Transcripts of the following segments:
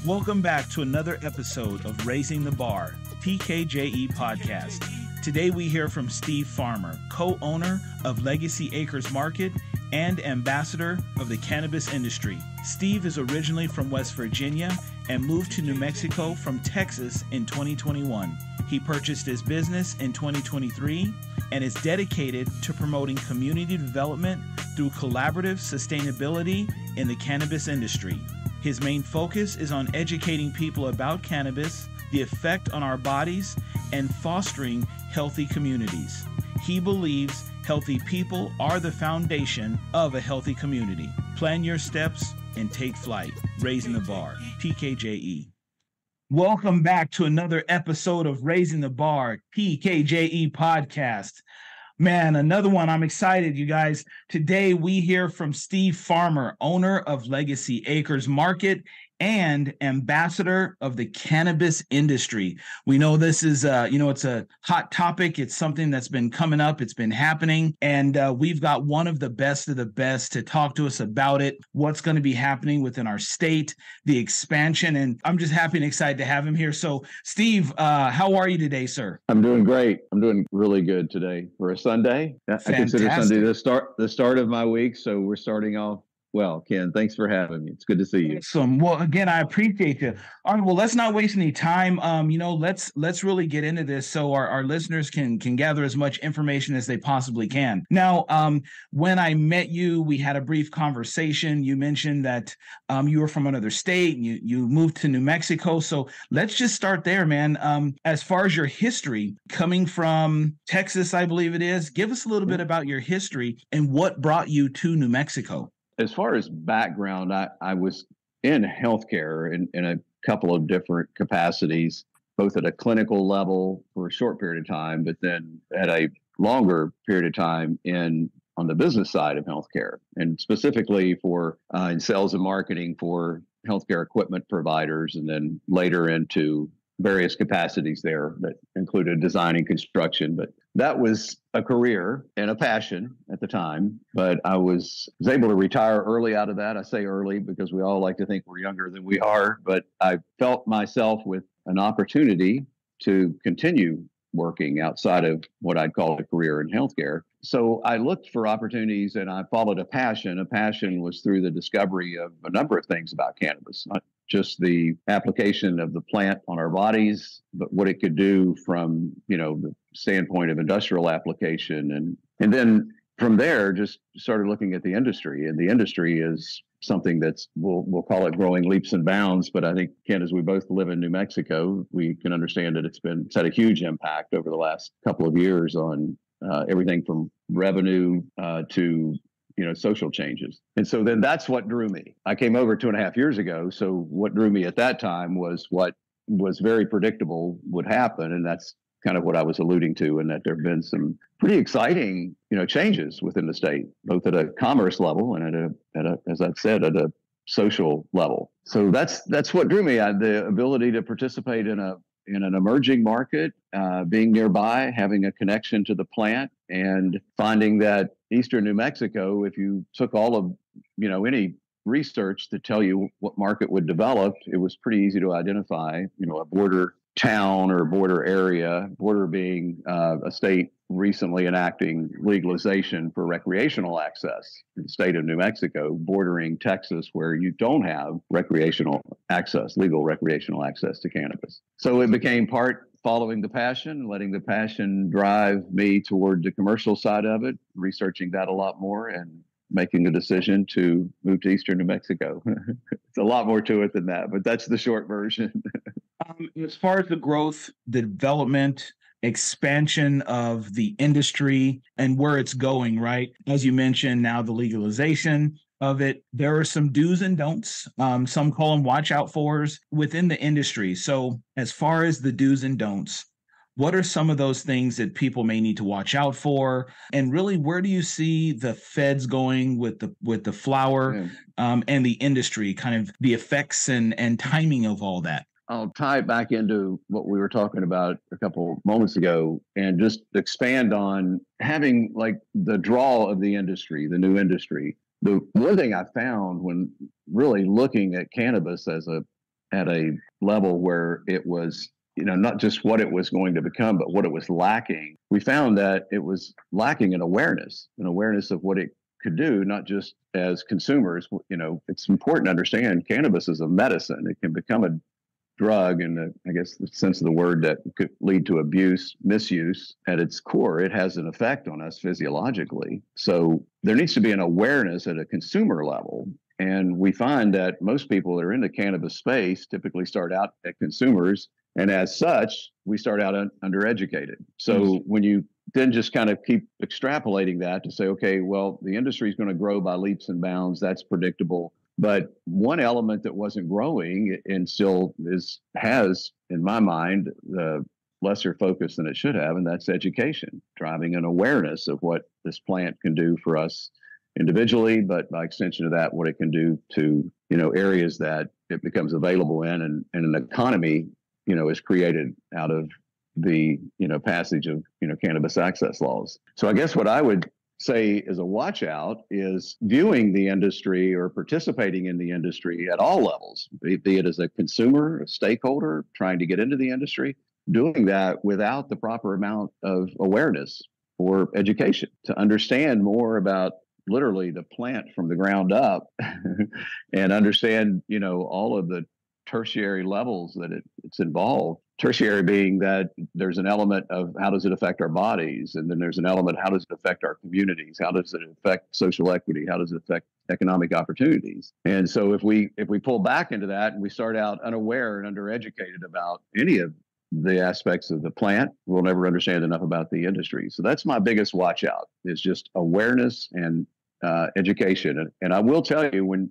Welcome back to another episode of Raising the Bar, TKJE podcast. Today we hear from Steve Farmer, co-owner of Legacy Acres Market and ambassador of the cannabis industry. Steve is originally from West Virginia and moved to New Mexico from Texas in 2021. He purchased his business in 2023 and is dedicated to promoting community development through collaborative sustainability in the cannabis industry. His main focus is on educating people about cannabis, the effect on our bodies, and fostering healthy communities. He believes healthy people are the foundation of a healthy community. Plan your steps and take flight. Raising the Bar, TKJE. Welcome back to another episode of Raising the Bar, TKJE podcast. Man, another one. I'm excited, you guys. Today we hear from Steve Farmer, owner of Legacy Acres Market and ambassador of the cannabis industry. We know this is, it's a hot topic. It's something that's been coming up. It's been happening. And we've got one of the best to talk to us about it, what's going to be happening within our state, the expansion. And I'm just happy and excited to have him here. So, Steve, how are you today, sir? I'm doing great. I'm doing really good today for a Sunday. Fantastic. I consider Sunday the start of my week. So we're starting off well. Ken, thanks for having me. It's good to see you. Awesome. Well, again, I appreciate you. All right. Well, let's not waste any time. Let's really get into this so our listeners can gather as much information as they possibly can. Now, when I met you, we had a brief conversation. You mentioned that you were from another state and you moved to New Mexico. So let's just start there, man. As far as your history, coming from Texas, I believe it is, give us a little bit about your history and what brought you to New Mexico. As far as background, I was in healthcare in a couple of different capacities, both at a clinical level for a short period of time, but then at a longer period of time on the business side of healthcare, and specifically in sales and marketing for healthcare equipment providers, and then later into various capacities there that included design and construction. But that was a career and a passion at the time. But I was able to retire early out of that. I say early because we all like to think we're younger than we are. But I felt myself with an opportunity to continue working outside of what I'd call a career in healthcare. So I looked for opportunities and I followed a passion. A passion was through the discovery of a number of things about cannabis, not just the application of the plant on our bodies, but what it could do from, the standpoint of industrial application. And then from there, just started looking at the industry. And the industry is something that's, we'll call it growing leaps and bounds. But I think, Ken, as we both live in New Mexico, we can understand that it's had a huge impact over the last couple of years on everything from revenue to social changes. And so then that's what drew me. I came over 2.5 years ago. So what drew me at that time was what was very predictable would happen. And that's kind of what I was alluding to, and that there have been some pretty exciting, changes within the state, both at a commerce level and at a, as I've said, at a social level. So that's what drew me. The ability to participate in an emerging market, being nearby, having a connection to the plant, and finding that Eastern New Mexico, if you took all of, any research to tell you what market would develop, it was pretty easy to identify, a border town or border area, border being a state recently enacting legalization for recreational access in the state of New Mexico, bordering Texas, where you don't have legal recreational access to cannabis. So it became part following the passion, letting the passion drive me toward the commercial side of it, researching that a lot more, and making the decision to move to Eastern New Mexico. It's a lot more to it than that, but that's the short version. As far as the growth, the development, expansion of the industry and where it's going, right? As you mentioned, now the legalization of it, there are some do's and don'ts. Some call them watch out fors within the industry. So as far as the do's and don'ts, what are some of those things that people may need to watch out for? And really, where do you see the feds going with the flower and the industry, kind of the effects and timing of all that? I'll tie it back into what we were talking about a couple moments ago and just expand on having like the draw of the industry, the new industry. The one thing I found when really looking at cannabis as at a level where it was, not just what it was going to become, but what it was lacking. We found that it was lacking an awareness of what it could do, not just as consumers. It's important to understand cannabis is a medicine. It can become a drug in I guess the sense of the word that could lead to abuse, misuse. At its core, it has an effect on us physiologically. So there needs to be an awareness at a consumer level. And we find that most people that are in the cannabis space typically start out at consumers. And as such, we start out undereducated. So when you then just kind of keep extrapolating that to say, okay, well, the industry is going to grow by leaps and bounds. That's predictable. But one element that wasn't growing and still has, in my mind, the lesser focus than it should have, and that's education, driving an awareness of what this plant can do for us individually, but by extension of that, what it can do to, areas that it becomes available in, and an economy, is created out of the, passage of, cannabis access laws. So I guess what I would say as a watch out is viewing the industry or participating in the industry at all levels, be it as a consumer, a stakeholder trying to get into the industry, doing that without the proper amount of awareness or education to understand more about literally the plant from the ground up and understand, all of the tertiary levels that it's involved. Tertiary being that there's an element of how does it affect our bodies? And then there's an element, how does it affect our communities? How does it affect social equity? How does it affect economic opportunities? And so if we pull back into that and we start out unaware and undereducated about any of the aspects of the plant, we'll never understand enough about the industry. So that's my biggest watch out, is just awareness and education. And I will tell you, when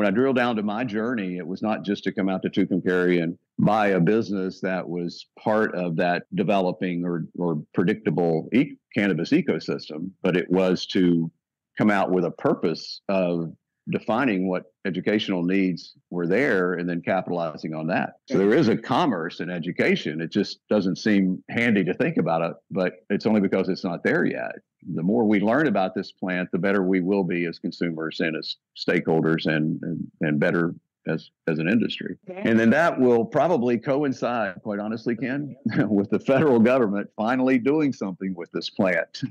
I drill down to my journey, it was not just to come out to Tucumcari and buy a business that was part of that developing or predictable cannabis ecosystem, but it was to come out with a purpose of defining what educational needs were there and then capitalizing on that. So there is a commerce in education. It just doesn't seem handy to think about it, but it's only because it's not there yet. The more we learn about this plant, the better we will be as consumers and as stakeholders and better as an industry. And then that will probably coincide, quite honestly, Ken, with the federal government finally doing something with this plant.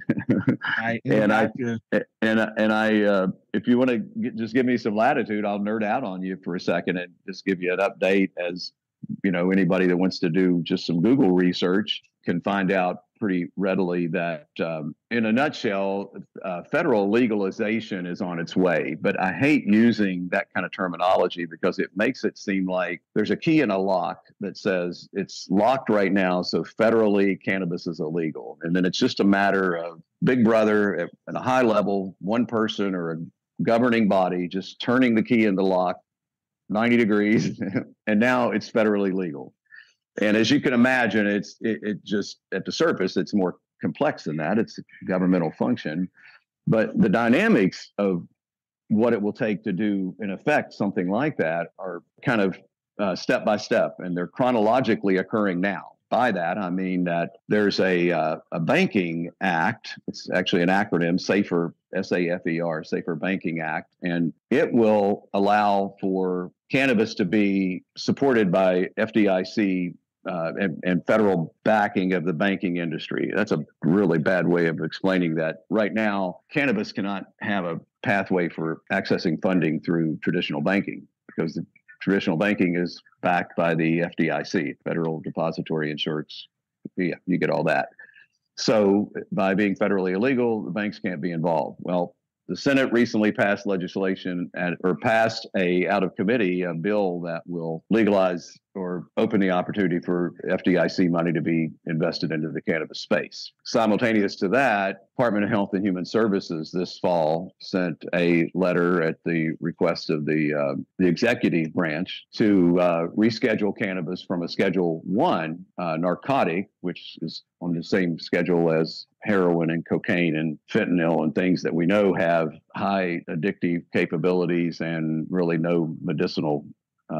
If you want to just give me some latitude, I'll nerd out on you for a second and just give you an update. As anybody that wants to do just some Google research can find out pretty readily that, in a nutshell, federal legalization is on its way. But I hate using that kind of terminology because it makes it seem like there's a key in a lock that says it's locked right now, so federally cannabis is illegal. And then it's just a matter of Big Brother at a high level, one person or a governing body just turning the key in the lock 90 degrees, and now it's federally legal. And as you can imagine, it just at the surface, it's more complex than that. It's a governmental function, but the dynamics of what it will take to do in effect something like that are kind of step by step, and they're chronologically occurring now. By that, I mean that there's a banking act. It's actually an acronym, SAFER, SAFER, SAFER Banking Act, and it will allow for cannabis to be supported by FDIC and federal backing of the banking industry. That's a really bad way of explaining that. Right now, cannabis cannot have a pathway for accessing funding through traditional banking because the traditional banking is backed by the FDIC, Federal Depository Insurance. Yeah, you get all that. So by being federally illegal, the banks can't be involved. Well, the Senate recently passed legislation passed out of committee a bill that will legalize or open the opportunity for FDIC money to be invested into the cannabis space. Simultaneous to that, Department of Health and Human Services this fall sent a letter at the request of the executive branch to reschedule cannabis from a Schedule I narcotic, which is on the same schedule as heroin and cocaine and fentanyl and things that we know have high addictive capabilities and really no medicinal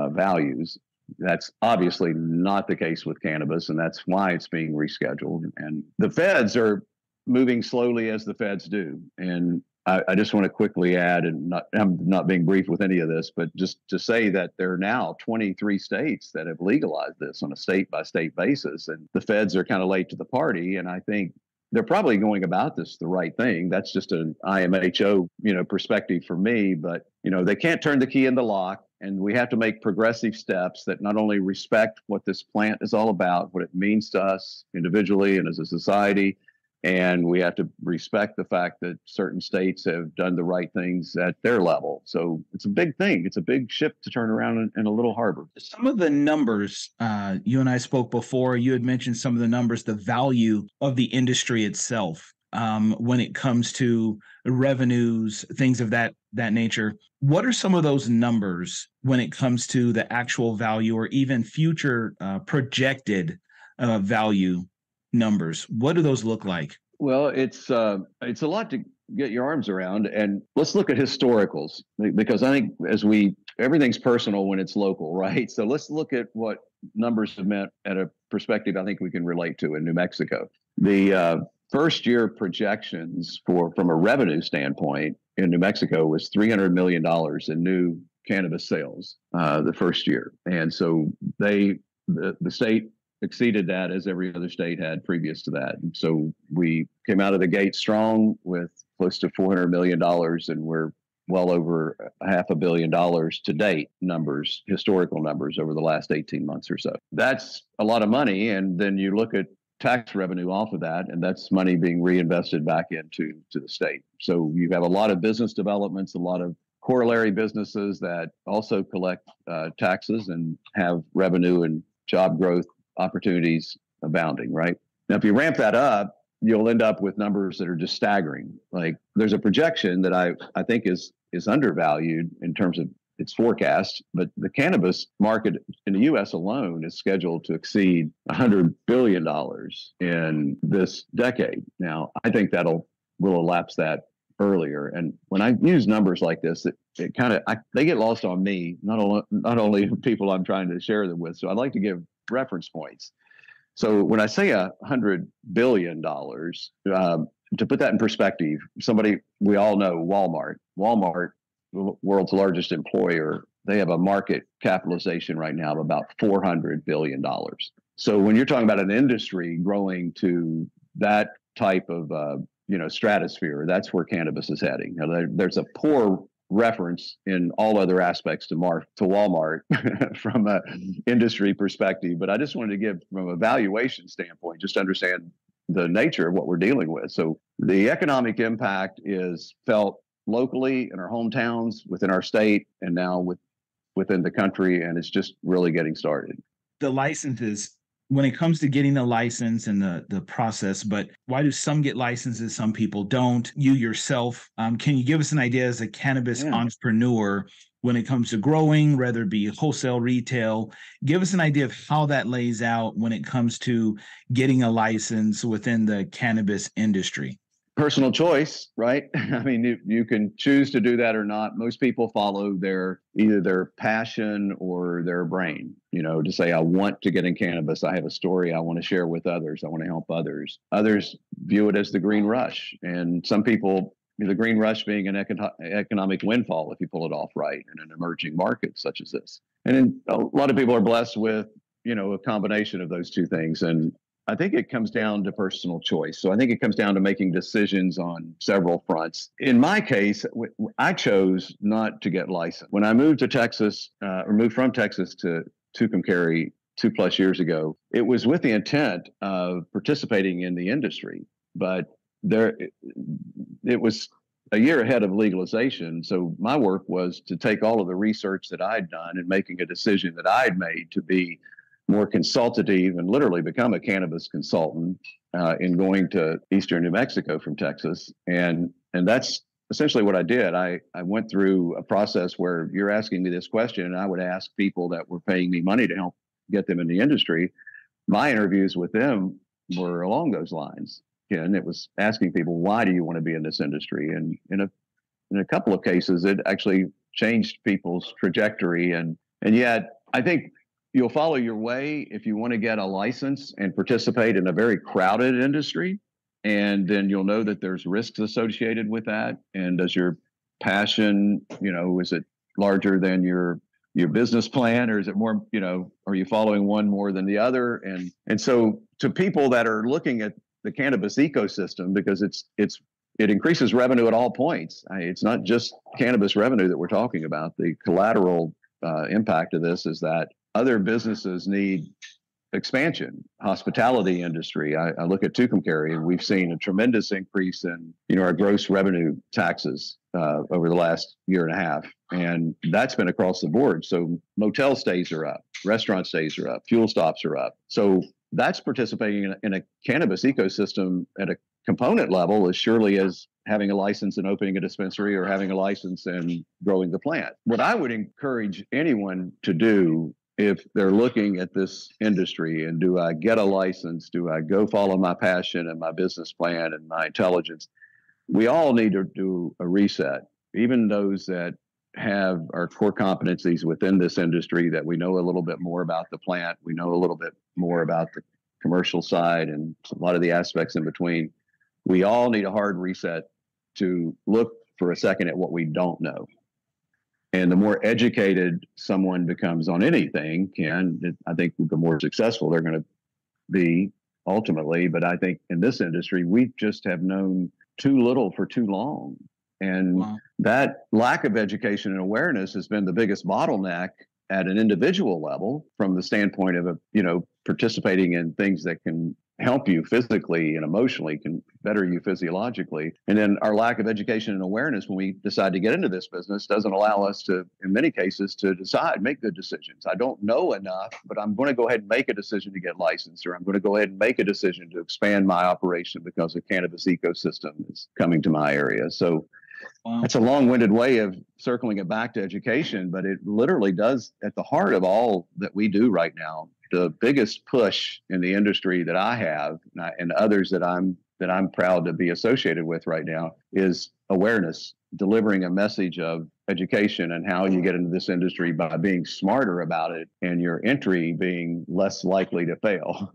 values. That's obviously not the case with cannabis, and that's why it's being rescheduled. And the feds are moving slowly as the feds do. And I just want to quickly add, and I'm not being brief with any of this, but just to say that there are now 23 states that have legalized this on a state by state basis, and the feds are kind of late to the party. And I think they're probably going about this the right thing. That's just an IMHO, perspective for me. But they can't turn the key in the lock, and we have to make progressive steps that not only respect what this plant is all about, what it means to us individually and as a society. And we have to respect the fact that certain states have done the right things at their level. So it's a big thing. It's a big ship to turn around in a little harbor. Some of the numbers, you and I spoke before, you had mentioned some of the numbers, the value of the industry itself when it comes to revenues, things of that nature. What are some of those numbers when it comes to the actual value or even future projected value numbers? What do those look like? Well, it's a lot to get your arms around, and let's look at historicals, because I think everything's personal when it's local, right? So let's look at what numbers have meant at a perspective I think we can relate to in New Mexico. The first year projections from a revenue standpoint in New Mexico was $300 million in new cannabis sales the first year, and so the state exceeded that as every other state had previous to that. And so we came out of the gate strong with close to $400 million, and we're well over $500 million to date historical numbers over the last 18 months or so. That's a lot of money. And then you look at tax revenue off of that, and that's money being reinvested back into the state. So you have a lot of business developments, a lot of corollary businesses that also collect taxes and have revenue and job growth opportunities abounding, right? Now, if you ramp that up, you'll end up with numbers that are just staggering. Like there's a projection that I think is undervalued in terms of its forecast, but the cannabis market in the U.S. alone is scheduled to exceed $100 billion in this decade. Now, I think will elapse that earlier. And when I use numbers like this, it kind of they get lost on me, not only people I'm trying to share them with. So I'd like to give reference points. So when I say $100 billion, to put that in perspective, we all know Walmart, the world's largest employer, they have a market capitalization right now of about $400 billion. So when you're talking about an industry growing to that type of stratosphere, that's where cannabis is heading. Now, there's a poor reference in all other aspects to Walmart from an industry perspective, but I just wanted to give from a valuation standpoint, just to understand the nature of what we're dealing with. So the economic impact is felt locally in our hometowns, within our state, and now within the country, and it's just really getting started. The licenses, when it comes to getting a license and the process, but why do some get licenses, some people don't? You yourself, can you give us an idea as a cannabis entrepreneur when it comes to growing, whether it be wholesale, retail? Give us an idea of how that lays out when it comes to getting a license within the cannabis industry. Personal choice, right? I mean, you can choose to do that or not. Most people follow either their passion or their brain, to say, I want to get in cannabis. I have a story I want to share with others. I want to help others. Others view it as the green rush. And some people, the green rush being an economic windfall if you pull it off right in an emerging market such as this. And then a lot of people are blessed with, a combination of those two things. And I think it comes down to personal choice. So I think it comes down to making decisions on several fronts. In my case, I chose not to get licensed. When I moved to Texas, or moved from Texas to Tucumcari 2+ years ago, it was with the intent of participating in the industry. But it was a year ahead of legalization. So my work was to take all of the research that I'd done and making a decision that I'd made to be more consultative and literally become a cannabis consultant in going to Eastern New Mexico from Texas. And that's essentially what I did. I went through a process where you're asking me this question, and I would ask people that were paying me money to help get them in the industry. My interviews with them were along those lines. And it was asking people, why do you want to be in this industry? And in a couple of cases, it actually changed people's trajectory. And yet, I think you'll follow your way if you want to get a license and participate in a very crowded industry. And then you'll know that there's risks associated with that. And does your passion, is it larger than your business plan, or is it more, are you following one more than the other? And so to people that are looking at the cannabis ecosystem, because it increases revenue at all points. It's not just cannabis revenue that we're talking about. The collateral impact of this is that other businesses need expansion. Hospitality industry. I look at Tucumcari, and we've seen a tremendous increase in our gross revenue taxes over the last year and a half, and that's been across the board. So motel stays are up, restaurant stays are up, fuel stops are up. So that's participating in a cannabis ecosystem at a component level as surely as having a license and opening a dispensary or having a license and growing the plant. What I would encourage anyone to do if they're looking at this industry and do I get a license? Do I go follow my passion and my business plan and my intelligence? We all need to do a reset, even those that have our core competencies within this industry, that we know a little bit more about the plant. We know a little bit more about the commercial side and a lot of the aspects in between. We all need a hard reset to look for a second at what we don't know. And the more educated someone becomes on anything, I think the more successful they're going to be ultimately. But I think in this industry, we just have known too little for too long. And that lack of education and awareness has been the biggest bottleneck at an individual level, from the standpoint of, participating in things that can help you physically and emotionally, can better you physiologically. And then our lack of education and awareness when we decide to get into this business doesn't allow us to, in many cases, to make good decisions. I don't know enough, but I'm going to go ahead and make a decision to get licensed, or I'm going to go ahead and make a decision to expand my operation because the cannabis ecosystem is coming to my area. So that's a long-winded way of circling it back to education, but it literally does, at the heart of all that we do right now, the biggest push in the industry that I have and others that I'm proud to be associated with right now is awareness, delivering a message of education and how you get into this industry by being smarter about it and your entry being less likely to fail.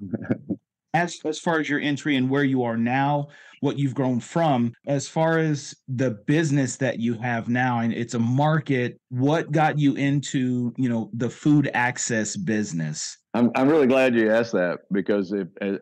As far as your entry and where you are now, what you've grown from, as far as the business that you have now, and it's a market, what got you into, the food access business? I'm really glad you asked that, because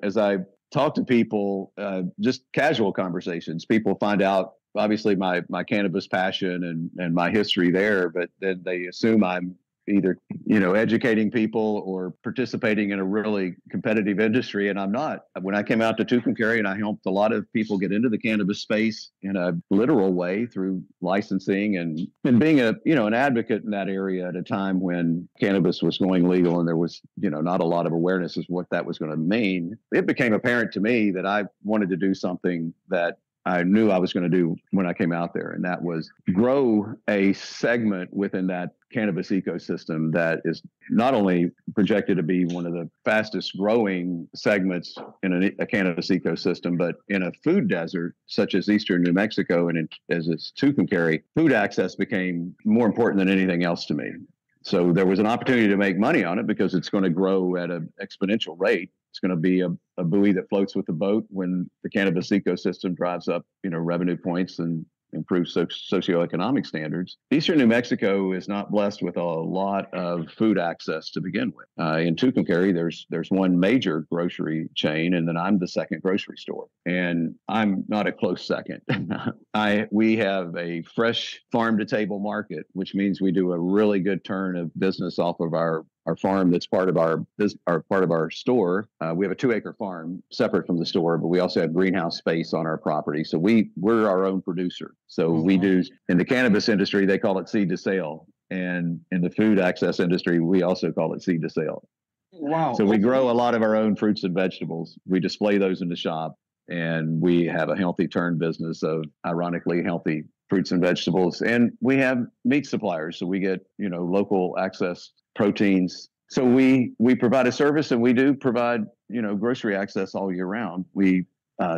as I talk to people, just casual conversations, people find out obviously my cannabis passion and my history there, but then they assume I'm either, educating people or participating in a really competitive industry. And I'm not. When I came out to Tucumcari, and I helped a lot of people get into the cannabis space in a literal way through licensing and being an advocate in that area at a time when cannabis was going legal and there was, not a lot of awareness as what that was going to mean. It became apparent to me that I wanted to do something that I knew I was going to do when I came out there, and that was grow a segment within that cannabis ecosystem that is not only projected to be one of the fastest growing segments in a cannabis ecosystem, but in a food desert such as eastern New Mexico and as it's Tucumcari, food access became more important than anything else to me. So there was an opportunity to make money on it because it's going to grow at an exponential rate. It's going to be a buoy that floats with the boat when the cannabis ecosystem drives up, revenue points and improves socioeconomic standards. Eastern New Mexico is not blessed with a lot of food access to begin with. In Tucumcari, there's one major grocery chain, and then I'm the second grocery store, and I'm not a close second. We have a fresh farm to table market, which means we do a really good turn of business off of our farm that's part of our store. We have a 2-acre farm separate from the store, but we also have greenhouse space on our property. So we're our own producer. So we do, in the cannabis industry, they call it seed to sale. And in the food access industry, we also call it seed to sale. Wow. So we grow a lot of our own fruits and vegetables. We display those in the shop, and we have a healthy turn business of ironically healthy fruits and vegetables. And we have meat suppliers. So we get, local access proteins. So we provide a service, and we do provide, grocery access all year round. We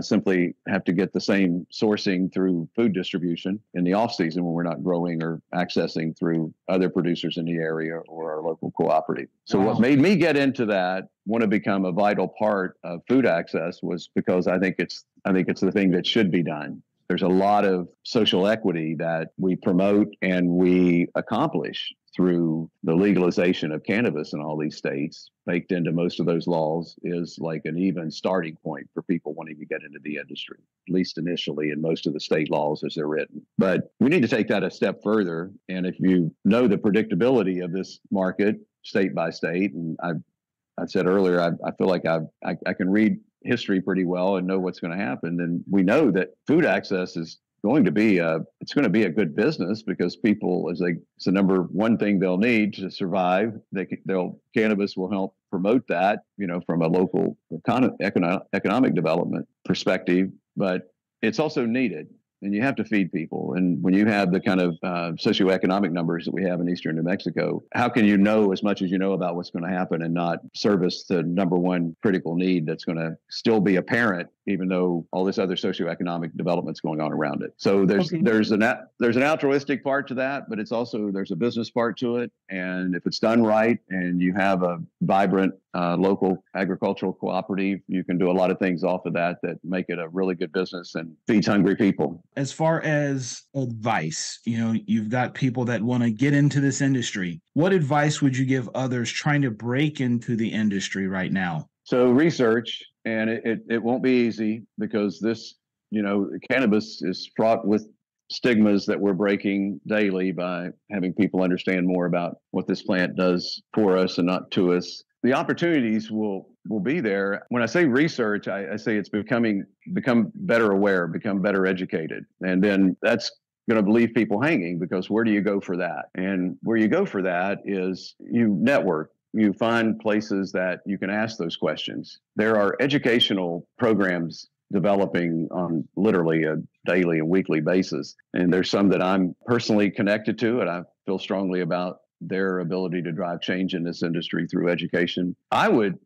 simply have to get the same sourcing through food distribution in the off season when we're not growing or accessing through other producers in the area or our local cooperative. So what made me get into that, want to become a vital part of food access, was because I think it's the thing that should be done. There's a lot of social equity that we promote and we accomplish through the legalization of cannabis in all these states. Baked into most of those laws is like an even starting point for people wanting to get into the industry, at least initially in most of the state laws as they're written. But we need to take that a step further. And if you know the predictability of this market state by state, and I said earlier, I feel like I can read history pretty well and know what's going to happen, then we know that food access is going to be a good business, because people, it's the number one thing they'll need to survive. Cannabis will help promote that, from a local economic development perspective, but it's also needed. And you have to feed people. And when you have the kind of socioeconomic numbers that we have in eastern New Mexico, how can you know as much as you know about what's going to happen and not service the number one critical need that's going to still be apparent, even though all this other socioeconomic development's going on around it? So there's an altruistic part to that, but there's a business part to it. And if it's done right and you have a vibrant local agricultural cooperative, you can do a lot of things off of that make it a really good business and feeds hungry people. As far as advice, you've got people that want to get into this industry. What advice would you give others trying to break into the industry right now? So research, and it won't be easy, because this, cannabis is fraught with stigmas that we're breaking daily by having people understand more about what this plant does for us and not to us. The opportunities will be there. When I say research, I say it's become better aware, become better educated. And then that's going to leave people hanging, because where do you go for that? And where you go for that is you network. You find places that you can ask those questions. There are educational programs developing on literally a daily and weekly basis. And there's some that I'm personally connected to, and I feel strongly about their ability to drive change in this industry through education. I would,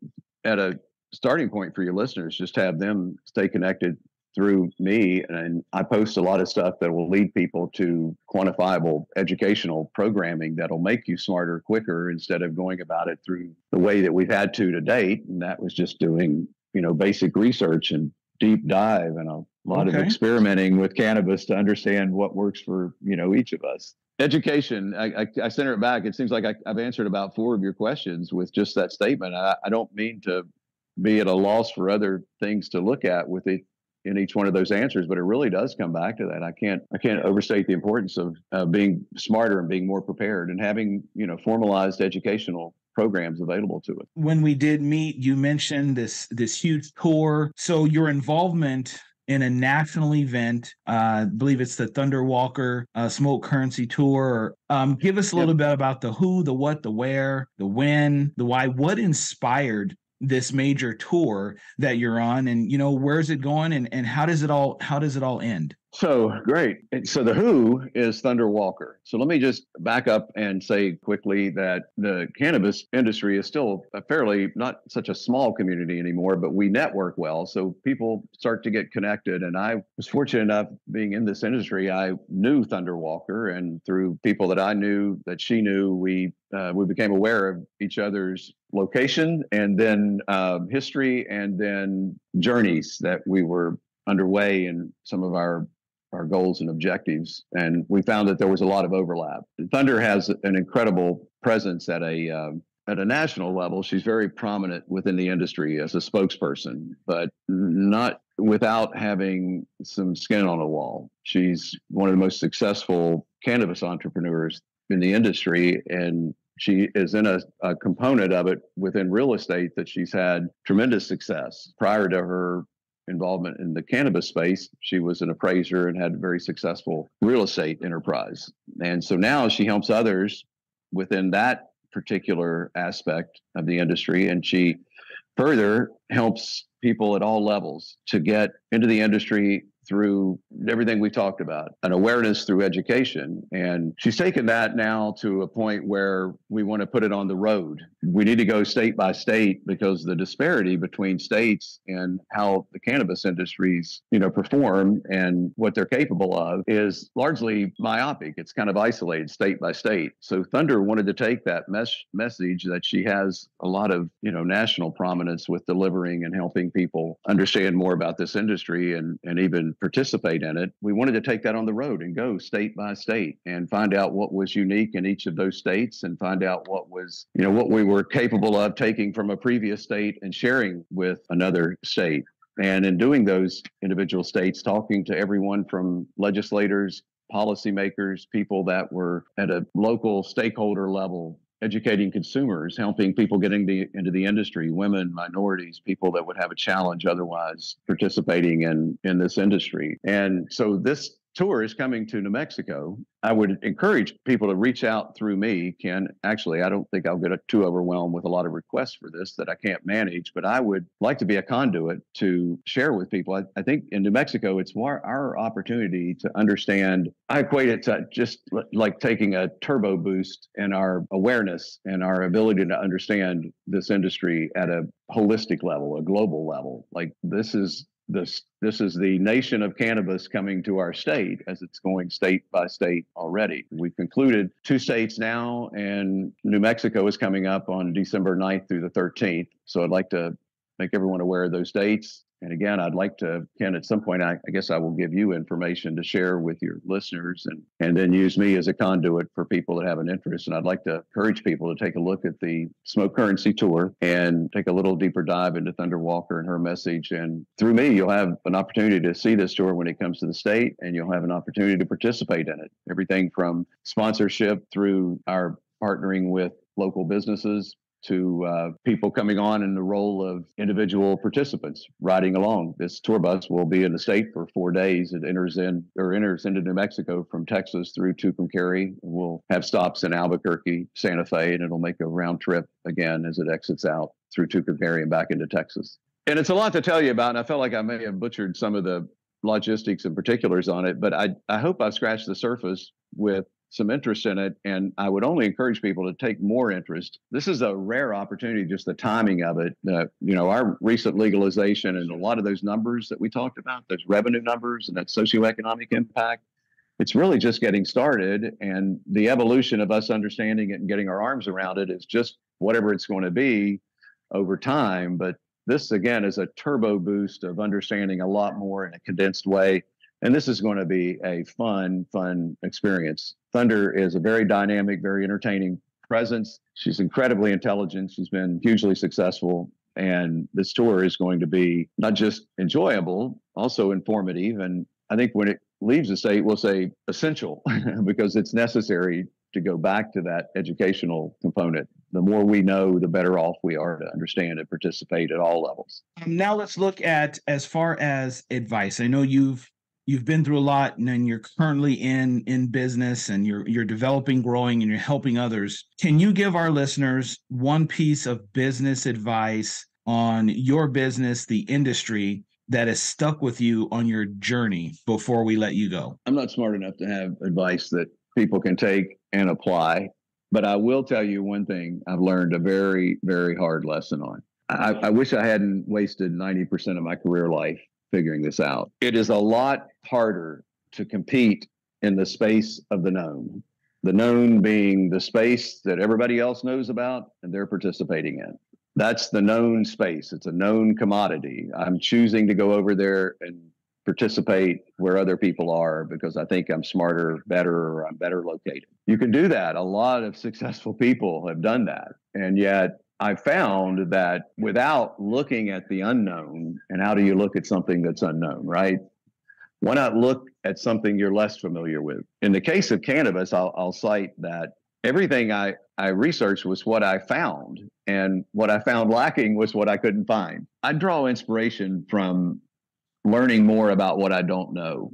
at a starting point for your listeners, just have them stay connected through me. And I post a lot of stuff that will lead people to quantifiable educational programming that'll make you smarter quicker, instead of going about it through the way that we've had to date. And that was just doing, basic research and deep dive and a lot of experimenting with cannabis to understand what works for, each of us. Education, I center it back. It seems like I've answered about 4 of your questions with just that statement. I don't mean to be at a loss for other things to look at in each one of those answers, but it really does come back to that. I can't overstate the importance of being smarter and being more prepared and having, formalized educational programs available to it. When we did meet, you mentioned this huge tour. So your involvement in a national event, I believe it's the Thunder Walker Smoke Currency Tour. Give us a little bit about the who, the what, the where, the when, the why. What inspired this major tour that you're on, and where's it going, and how does it all end? So great. So the who is Thunder Walker. So let me just back up and say quickly that the cannabis industry is still a fairly, not such a small community anymore, but we network well. So people start to get connected. And I was fortunate enough, being in this industry, I knew Thunder Walker, and through people that I knew, that she knew, we became aware of each other's location, and then history, and then journeys that we were underway in some of our goals and objectives. And we found that there was a lot of overlap. Thunder has an incredible presence at a national level. She's very prominent within the industry as a spokesperson, but not without having some skin on the wall. She's one of the most successful cannabis entrepreneurs in the industry, and she is in a component of it within real estate that she's had tremendous success. Prior to her involvement in the cannabis space, she was an appraiser and had a very successful real estate enterprise. And so now she helps others within that particular aspect of the industry. And she further helps people at all levels to get into the industry through everything we talked about, an awareness through education. And she's taken that now to a point where we want to put it on the road. We need to go state by state because the disparity between states and how the cannabis industries, perform and what they're capable of is largely myopic. It's kind of isolated state by state. So Thunder wanted to take that message that she has a lot of, national prominence with delivering and helping people understand more about this industry and even participate in it. We wanted to take that on the road and go state by state and find out what was unique in each of those states and find out what was, what we were capable of taking from a previous state and sharing with another state. And in doing those individual states, talking to everyone from legislators, policymakers, people that were at a local stakeholder level, educating consumers, helping people get into the industry, women, minorities, people that would have a challenge otherwise participating in this industry. And so this tour is coming to New Mexico. I would encourage people to reach out through me, Ken. Actually, I don't think I'll get too overwhelmed with a lot of requests for this that I can't manage, but I would like to be a conduit to share with people. I think in New Mexico, it's more our opportunity to understand. I equate it to just like taking a turbo boost in our awareness and our ability to understand this industry at a holistic level, a global level. Like this is the nation of cannabis coming to our state as it's going state by state already. We've concluded 2 states now, and New Mexico is coming up on December 9th through the 13th. So I'd like to make everyone aware of those dates. And again, I'd like to, Ken, at some point, I guess I will give you information to share with your listeners and then use me as a conduit for people that have an interest. And I'd like to encourage people to take a look at the Smoke Currency Tour and take a little deeper dive into Thunder Walker and her message. And through me, you'll have an opportunity to see this tour when it comes to the state, and you'll have an opportunity to participate in it. Everything from sponsorship through our partnering with local businesses, to people coming on in the role of individual participants riding along. This tour bus will be in the state for 4 days. It enters into New Mexico from Texas through Tucumcari. We'll have stops in Albuquerque, Santa Fe, and it'll make a round trip again as it exits out through Tucumcari and back into Texas. And it's a lot to tell you about, and I felt like I may have butchered some of the logistics and particulars on it, but I hope I've scratched the surface with some interest in it. And I would only encourage people to take more interest. This is a rare opportunity, just the timing of it. Our recent legalization and a lot of those numbers that we talked about, those revenue numbers and that socioeconomic impact, it's really just getting started. And the evolution of us understanding it and getting our arms around it is just whatever it's going to be over time. But this, again, is a turbo boost of understanding a lot more in a condensed way. And this is going to be a fun experience. Thunder is a very dynamic, very entertaining presence. She's incredibly intelligent. She's been hugely successful. And this tour is going to be not just enjoyable, also informative. And I think when it leaves the state, we'll say essential because it's necessary to go back to that educational component. The more we know, the better off we are to understand and participate at all levels. Now let's look at as far as advice. I know you've been through a lot, and then you're currently in business, and you're developing, growing, and you're helping others. Can you give our listeners one piece of business advice on your business, the industry, that has stuck with you on your journey before we let you go? I'm not smart enough to have advice that people can take and apply, but I will tell you one thing I've learned a very, very hard lesson on. I wish I hadn't wasted 90% of my career life figuring this out. It is a lot harder to compete in the space of the known being the space that everybody else knows about and they're participating in. That's the known space. It's a known commodity. I'm choosing to go over there and participate where other people are because I think I'm smarter, better, or I'm better located. You can do that. A lot of successful people have done that. And yet I found that without looking at the unknown, and how do you look at something that's unknown, right? Why not look at something you're less familiar with? In the case of cannabis, I'll cite that everything I researched was what I found, and what I found lacking was what I couldn't find. I draw inspiration from learning more about what I don't know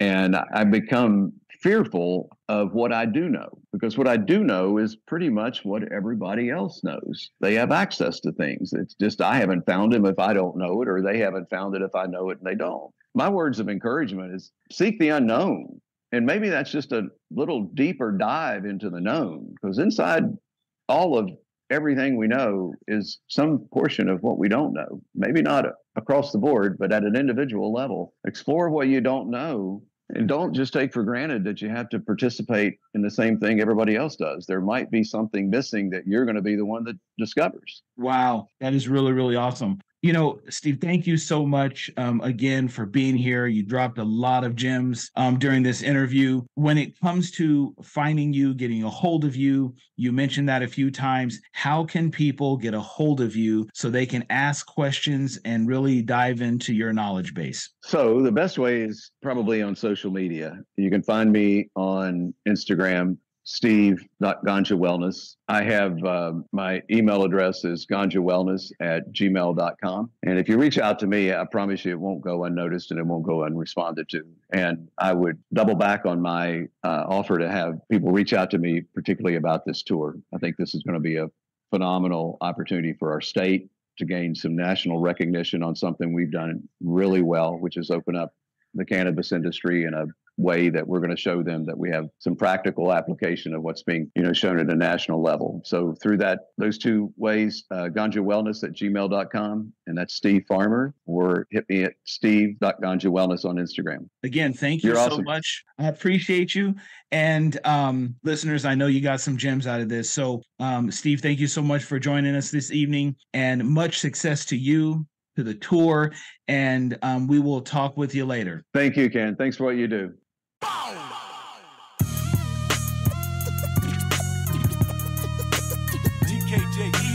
And I've become fearful of what I do know, because what I do know is pretty much what everybody else knows. They have access to things. It's just I haven't found them if I don't know it, or they haven't found it if I know it and they don't. My words of encouragement is seek the unknown. And maybe that's just a little deeper dive into the known, because inside all of everything we know is some portion of what we don't know. Maybe not across the board, but at an individual level. Explore what you don't know. And don't just take for granted that you have to participate in the same thing everybody else does. There might be something missing that you're going to be the one that discovers. Wow, that is really, really awesome. Steve, thank you so much again for being here. You dropped a lot of gems during this interview. When it comes to finding you, getting a hold of you, you mentioned that a few times. How can people get a hold of you so they can ask questions and really dive into your knowledge base? So the best way is probably on social media. You can find me on Instagram, steve.ganjawellness. I have my email address is ganjawellness@gmail.com. And if you reach out to me, I promise you it won't go unnoticed and it won't go unresponded to. And I would double back on my offer to have people reach out to me, particularly about this tour. I think this is going to be a phenomenal opportunity for our state to gain some national recognition on something we've done really well, which is open up the cannabis industry in a way that we're going to show them that we have some practical application of what's being, shown at a national level. So through those two ways, ganjawellness@gmail.com, and that's Steve Farmer, or hit me at steve.ganjawellness on Instagram. Again, thank you so much. I appreciate you. And listeners, I know you got some gems out of this. So Steve, thank you so much for joining us this evening, and much success to you, to the tour, and we will talk with you later. Thank you, Ken. Thanks for what you do. DKJE